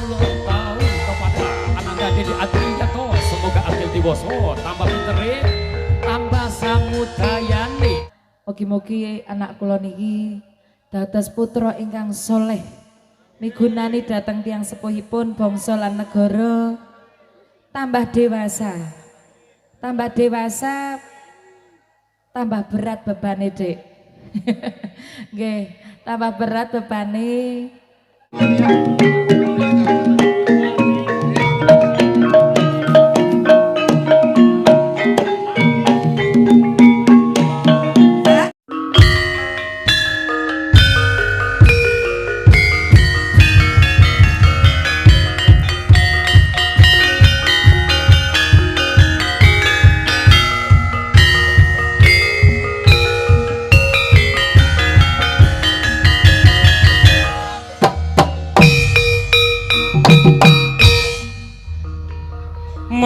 ulang tahun kepada Ananda Dede Adrianto. Semoga Agil Diwoso tambah pintere, tambah samudayani. Mugi-mugi anak kula niki dados putra ingkang soleh, migunani dhateng tiyang sepuhipun bangsa lan negara, tambah dewasa, tambah berat bebane, Dik. Nggih, tambah berat bebane.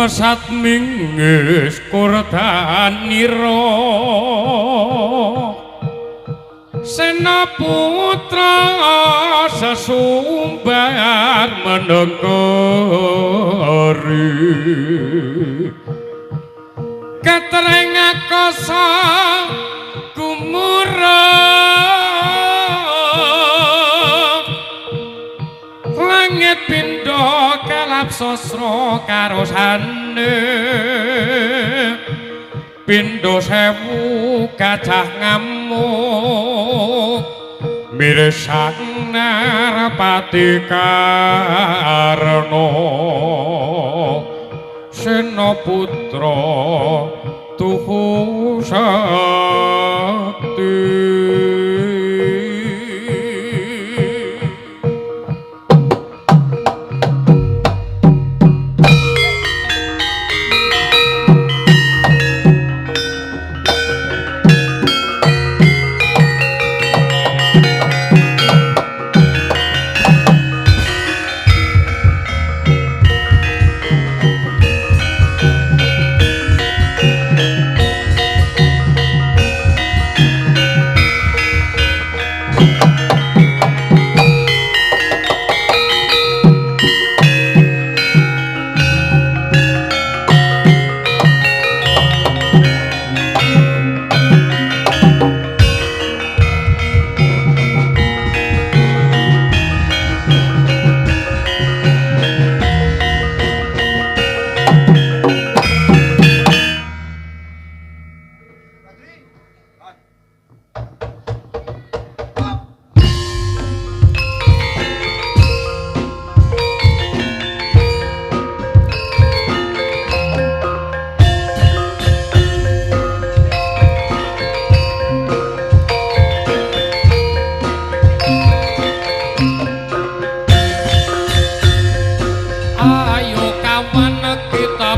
Mesat mingis kurdaniro Sena putra sesumbar menegari Ketereng akosa gumurah Langit pindo kalap sosro karo sane pindo sewu gajah ngamuk mirsang narpati karno sena putra tuhu sakti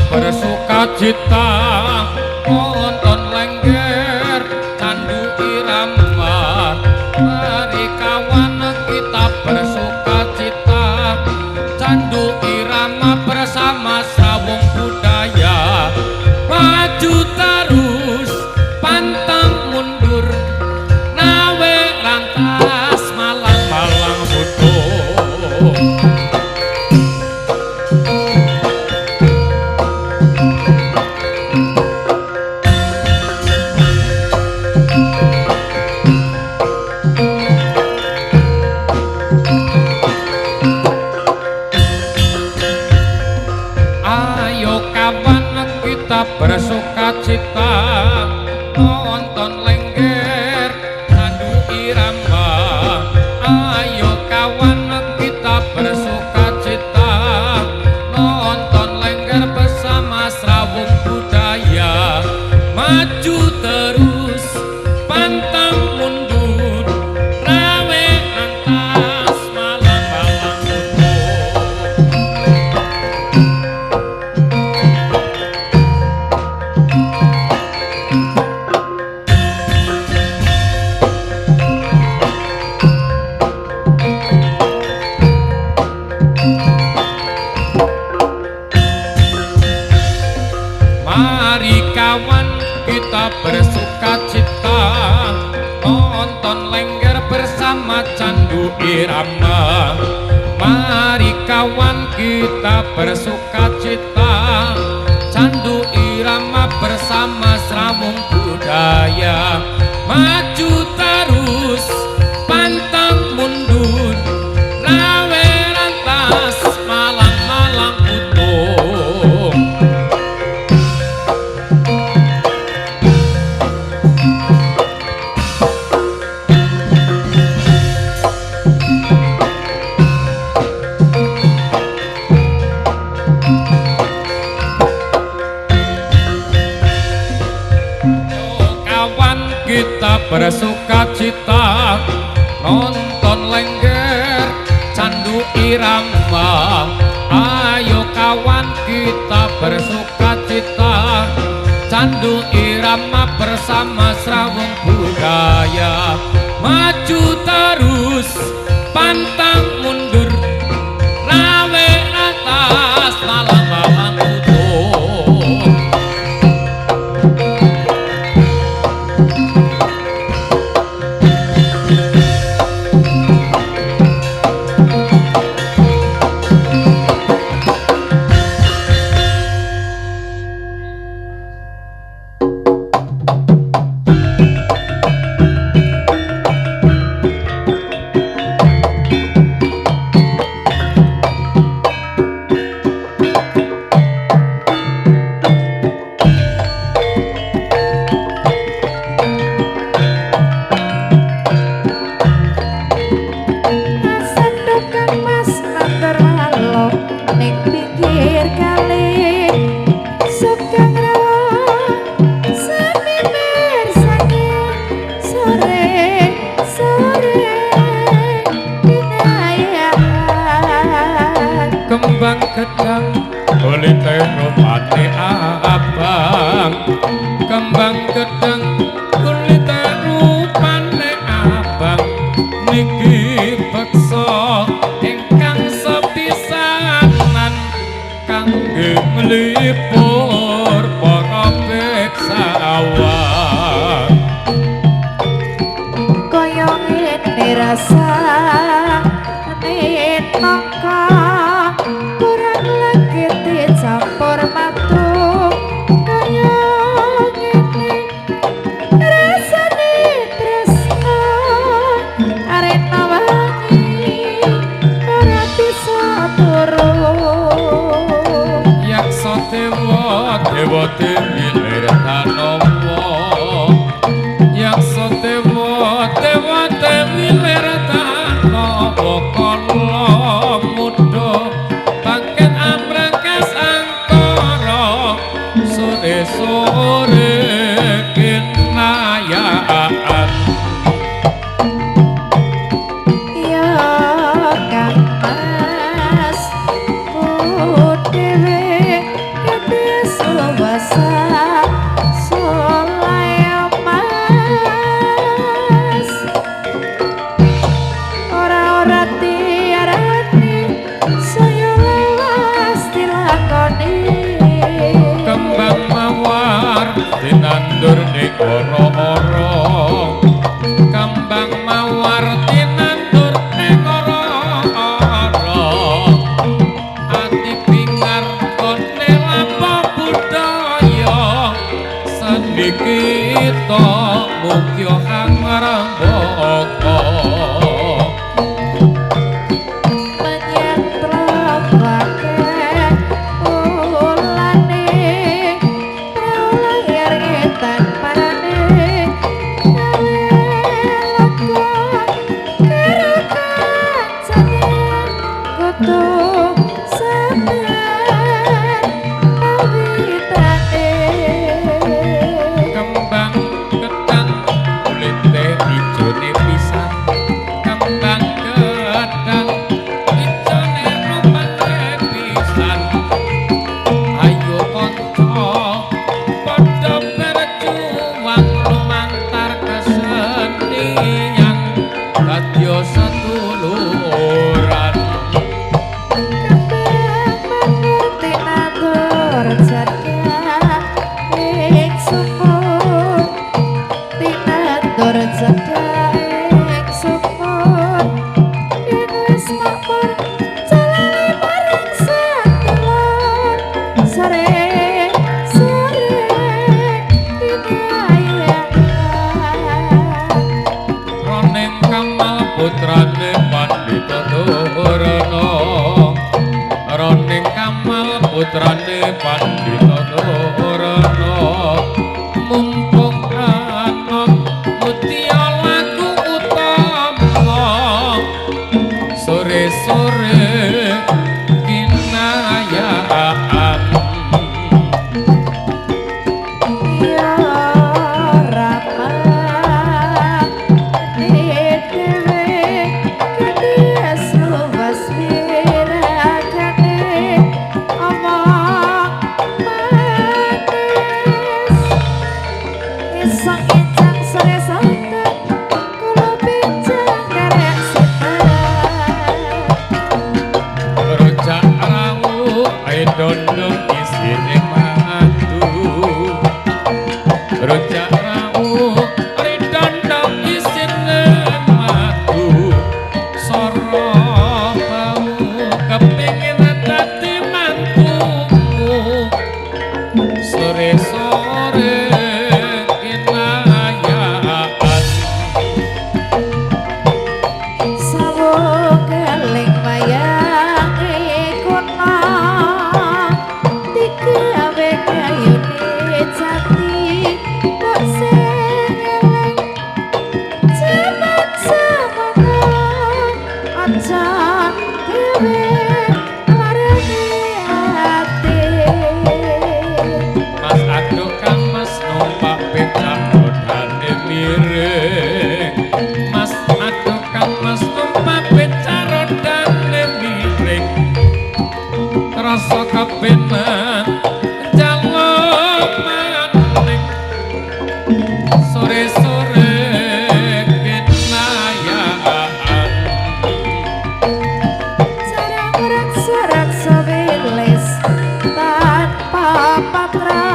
bersukacita nonton lengger candu irama mari kawan kita bersukacita candu irama bersama sawung budaya maju terus pantang mundur nawe rantas malang-malang butuh bersukacita nonton lengger candu irama ayo kawan kita bersukacita nonton lengger bersama srawung budaya maju terus pantang mundur rawe antas malang-malang mari kawan kita bersukacita nonton lengger bersama candu irama mari kawan kawan kita bersukacita, candu irama bersama seramung budaya, maju terus pantang mundur, rawe rantas malang-malang utuh. Kita bersukacita nonton lengger candu irama, ayo kawan kita bersukacita candu irama bersama serawung budaya, maju terus pantang mundur, rawe atas malang-malang utuh. Kembang gedang kulite rupane abang, kembang gedang kulite rupane abang, niki beksa ingkang sepisanan kangge nglipur para beksawan. Kaya ngene rasane nangka kurang legit dicampur matu, kaya ngene rasane tresno arena wangi ora bisa turu. Yaksa dewa dewa dewi lertanowo, yaksa dewa dewa dewi lertanowo, kala muda bangkit amrekas angkara, sore-sore kinayaan. Ya Kang Mas dhewe kebiasa wasa solaya Mas, ora-ora tiarani saya lawas dilakoni. Kembang mawar dinandur ning ora-ora, kembang mawar dinandur ning ora-ora, ati pingar kone lampa budaya, seni kita mukya hangrembaka. Kembang gedang kulite ijone pisan, kembang gedang ijone rupane pisan. Ayo kanca padha berjuang lumantar kesenian kadya seduluran. dondong isine mantu rujak rau ridondong isine mantu soro bau kepingin dadi mantumu sore-sore kinayaan sawung keling wayang kuna digawe kayune jati kok sing eling jaman semono aja dhewe marani ati Mas aduk kang mas numpak becak rodane miring Mas aduk kang mas numpak becak rodane miring rasa kepenak jaluk maning sore-sore kinayaan sarang raksa-raksa wilis tanpa patra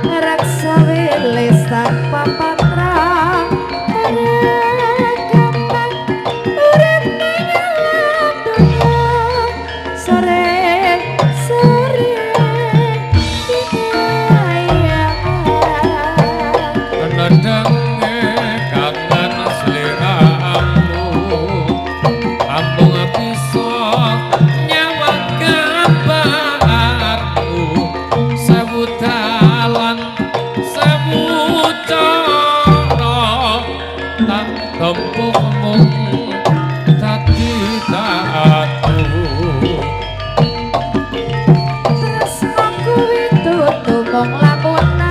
raksa wilis tanpa patra gampang urip ning alam dunya sore-sore kinayaan Nandhange kangen sliramu ambung bisa nyawa kabarmu sewu dalan sewu cara tak tempuh mung dadi taatu tresno kuwi dudu mung lamunan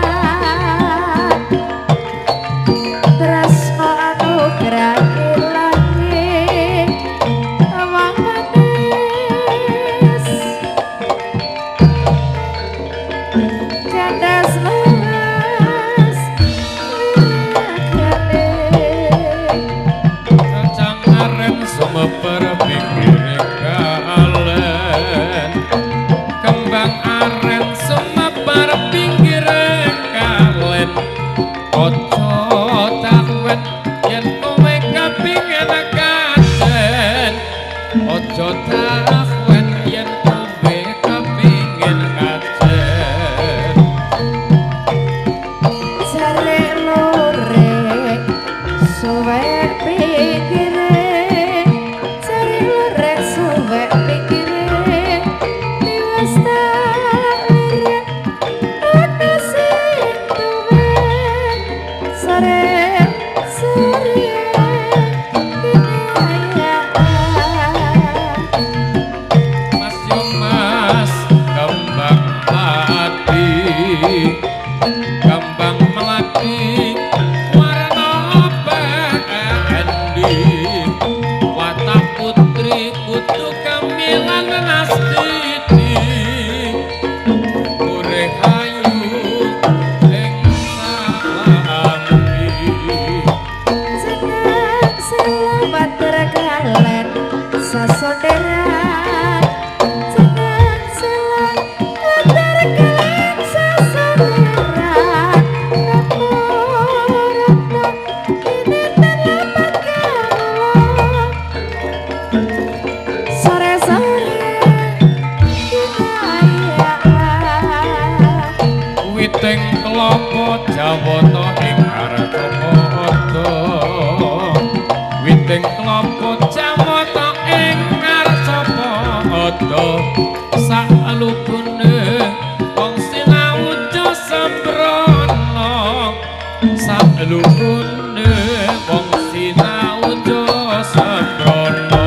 tresno anugrah ilahi awang manis candas luas wiragane Kacang aren sumeper pinggir kalen Kembang aren sumeper pinggir kalen Ojo takwet yen kowe kepingin kajen Ojo takwet yen kowe kepingin kajen jare lore suwe pikire jare lore suwe pikire tiwas tak lirik ana sing tuwe sore-sore kinayaan Mas yo mas kembang melati kembang melati warna bendi watak putri kudu kamilan nastiti ureh ayu ing salami senang selamat terkalen sasonderan senang selamat terkalen sasonderan rapor-rapor ini terdapat kamu sore-sore kinayaan witing kelapa jawata ing arcapada witing kelapa jawata ing arcapada salubune wong sinau sembrono salubune wong sinau sembrono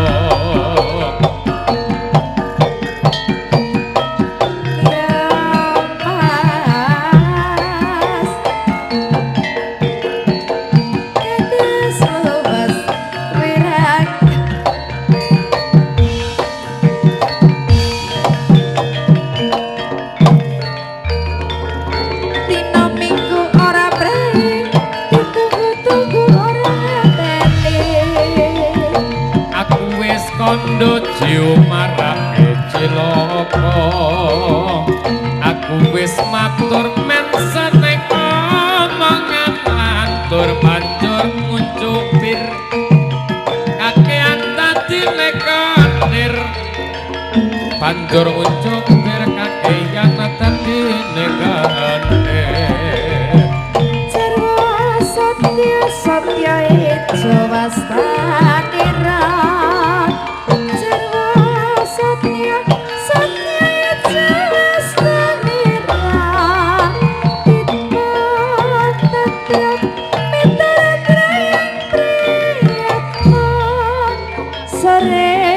banjur ucuk berkake yang dadi negane Jarwa satya satya ijo wastaniran Jarwa satya satya ijo wastaniran Ditman tetep miturut rayang priyatman sore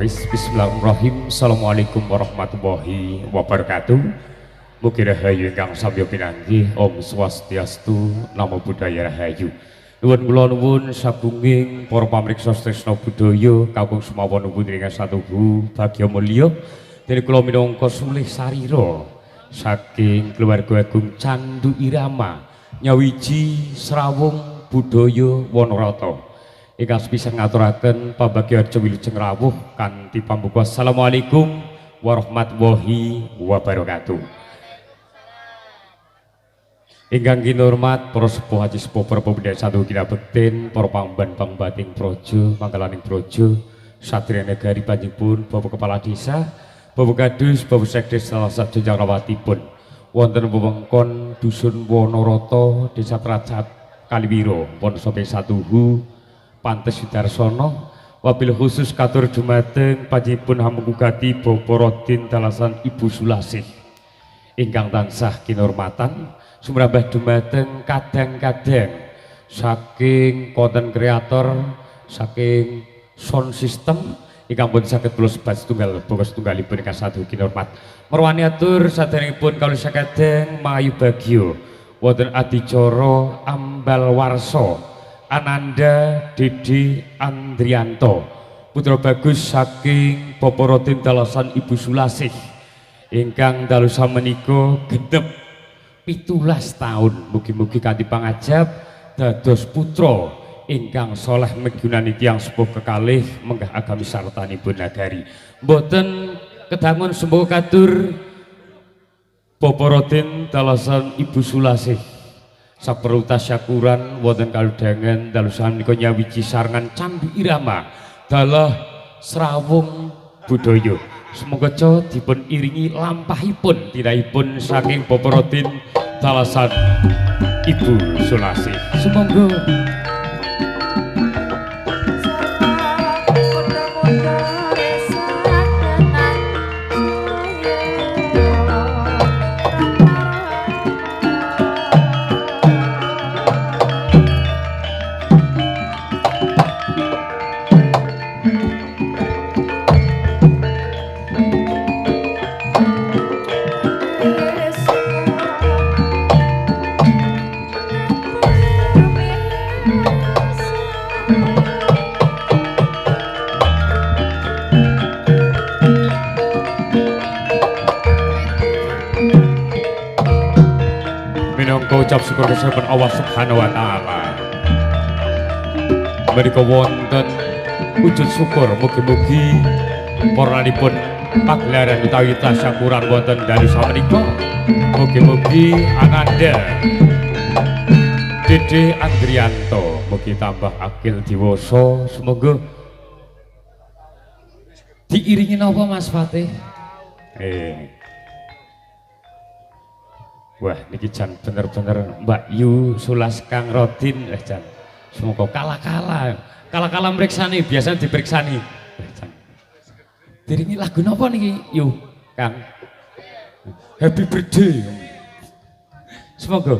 Bismillahirrahmanirrahim. Assalamualaikum warahmatullahi wabarakatuh. Mugi rahayu ingkang samya pinanggih. Om Swastiastu, Namo Buddhaya Rahayu. Nuwun kula nuwun sagunging para pamriksa tresna budaya kakung semawa nuwun ing satuhu bagya mulya. Dene kula minangka sulih sarira saking keluarga agung Candu Irama nyawiji Srawung Budaya Wanarata. Ingkang sepisan ngaturaken pambagya aja wilujeng rawuh kanthi pambuka Assalamualaikum warahmatullahi wabarakatuh. Ingkang kinurmat para sepuh haji sepuh para pemuda satu kina bekten para pangban pangbating projo manggalaning projo satria negari panjenenganipun Bapak Kepala Desa Bapak Kadus Bapak Sekdes salah satu jangrawatipun wonten wewengkon dusun Wanarata Desa Tracap Kaliwiro pun sampai satuhu Pantes Sudarsono Wabil khusus katur dumateng panjenenganipun hamugati Bapak Rodin Dalasan Ibu Sulasih ingkang tansah kinurmatan sumrambah dumateng kadang-kadang saking konten kreator saking sound system ingkang pun saged kula sebat setunggal bangsa setunggalipun ingkang sadhu kinurmat merwani atur saderengipun kawula sakadeng mayu bagyo wonten adicara ambal warsa Ananda Didi Andrianto putra bagus saking Bapak Rodin Dalasan Ibu Sulasih ingkang dalu samenika genep 17 tahun mugi-mugi kanthi pangajab dados putra ingkang soleh migunani tiyang sepuh kekalih menggah agami sartanipun nagari mboten kedangun sembah katur Bapak Rodin Dalasan Ibu Sulasih saperlu tasyakuran wonten kaludhangan dalu samenika nyawiji sarengan Candi Irama dalah Srawung Budaya semoga dipun iringi lampahipun tiraipun saking Bapak Rodin Dalasan Ibu Sulasih semoga ucap syukur kesabaran Allah Subhanahu wa taala. Menika wonten wujud syukur mugi-mugi paranipun pagelaran utawi tasyakuran wonten dari samenika mugi-mugi Ananda Dede Andrianto mugi tambah akil diwasa semoga diiringi napa Mas Fatih. Wah, niki jan bener-bener Mbak Yu Sulas Kang Rodin jan. Semoga kala-kala mriksani biasa diperiksani. Diringi lagu napa niki Yu Kang? Happy birthday. Semoga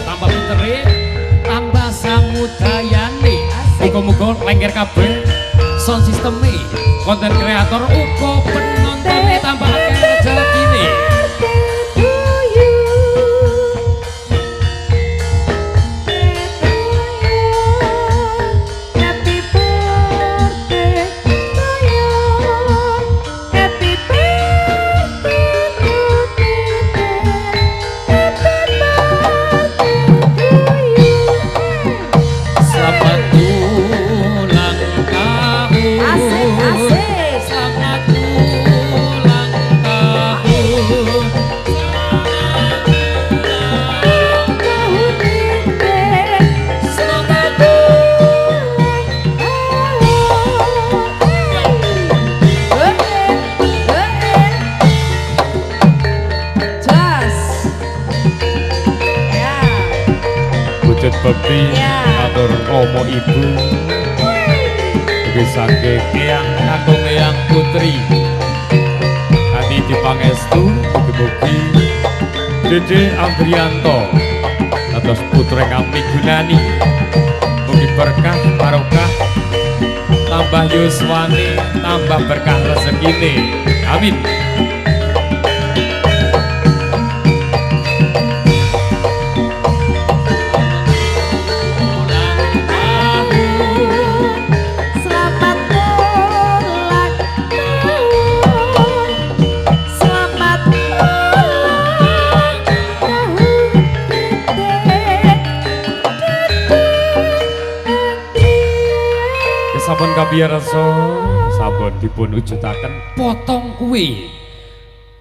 tambah pintere, tambah samudayane, muga-muga lengger kabeh sound system-e, konten kreator uga penonton tambah akeh rezekine. Bekti atur Romo Ibu saking Eyang Kakung Eyang Putri nanti dipangestu mugi-mugi Dede Andrianto atas putra kang migunani mugi berkah barokah tambah yuswani tambah berkah rezekine amin. Sampun kabiyarsa monggo dipun wujudaken potong kuwi.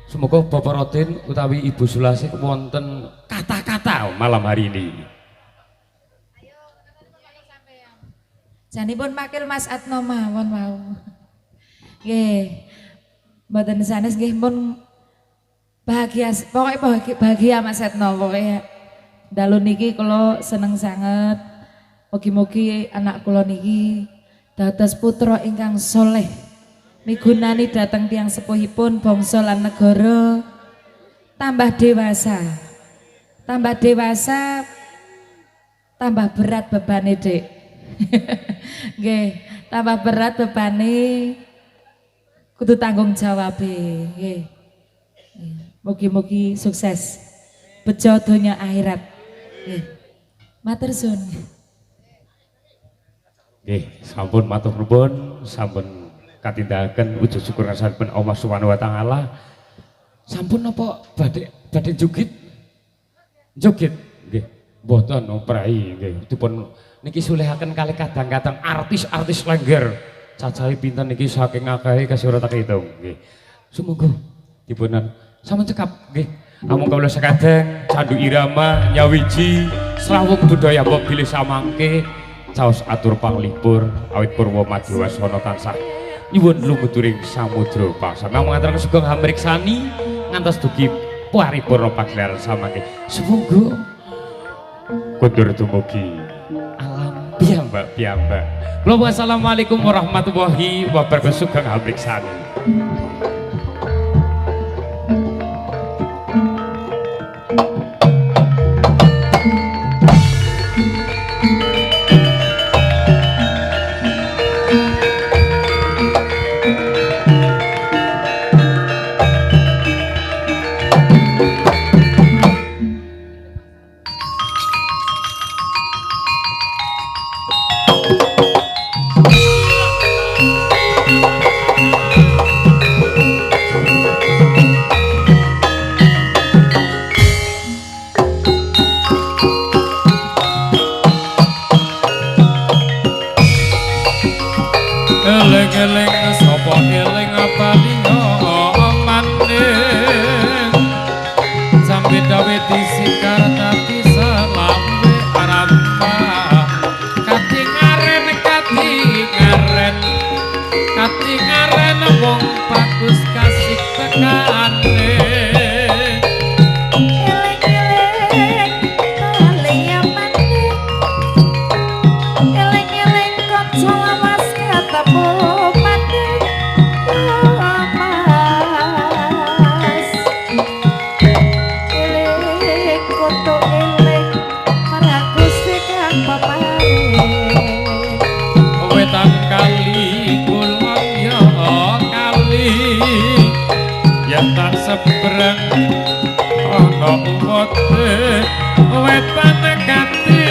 Semoga Bapak Rodin utawi Ibu Sulasih wonten kata-kata malam hari ini. Janipun makil Mas Atno mawon wau. Nggih. Mboten sanes nggih pun bahagia, pokoknya bahagia Mas Atno pokoknya. Dalu niki kula seneng sanget. Mugi-mugi anak kula niki dados putra ingkang soleh. Migunani dhateng tiyang sepuhipun bangsa lan negara. Tambah dewasa. Tambah dewasa tambah berat bebane, Dik. Nggih, tambah berat bebane kudu tanggung jawab nggih. Mugi-mugi sukses bejo donya akhirat. Nggih. Matur suwun. Nggih, sampun matur nuwun, sampun katindahaken wujud syukur rasanipun Allah Subhanahu wa taala. Sampun napa badhe jugit? Jugit nggih. Mboten prai nggih. Dipun niki sulihaken kali kadang-kadang artis-artis lengger cacahe pinten niki saking akahe kasih ora tak hitung nggih. Sumangga dipunan sampun cekap nggih. Amung kawula sekadang candu irama nyawiji srawung budaya mbok bilih samangke caos atur panglipur awit purwa madewasana tansah nyuwun lumuturing samudra paksana mangaturaken sugeng hamriksani ngantos dugi paripurna pagelaran samangke. Sumangga kundur dumugi piyambak. Wassalamualaikum warahmatullahi wabarakatuh. Sugeng hamriksani. Eling-eling sapa eling apa dina maning sampe dawe disikar tapi salamwe aramba katingaren wong bagus kasih tekane. Seberang ana uwote wetan gati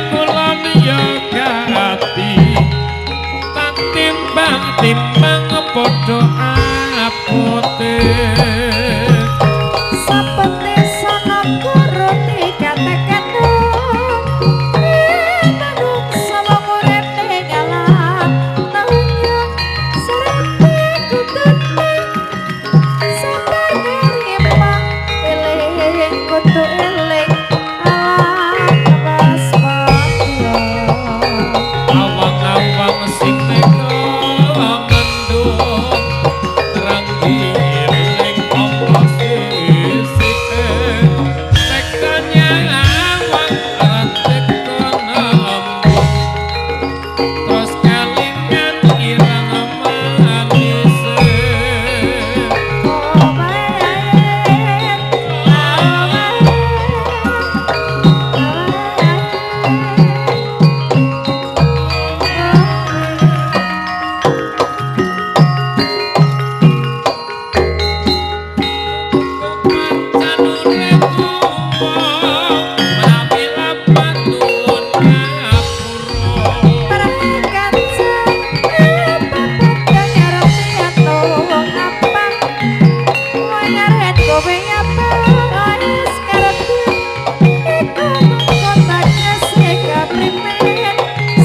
kulon ya gati tak timbang padha apote Sapete sana guru dikatakan manuk sama murid ngalah tahunnya serati kututnya sabar ngerimang eling kutu eling alam basmanya awang-awang sing teko mendung terang giling apa sisike tekanya awang teko nembung terus kelingan ireng manise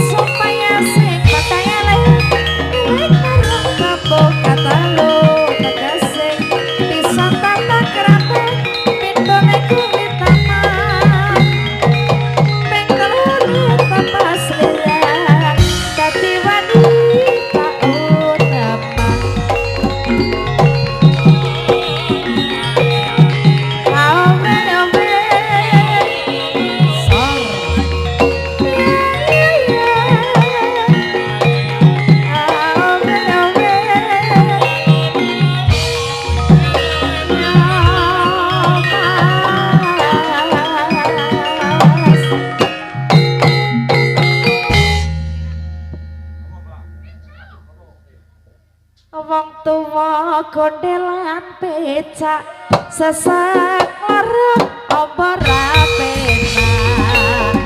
supaya sing pataya leh gondelan becak sesek larang apa ra penak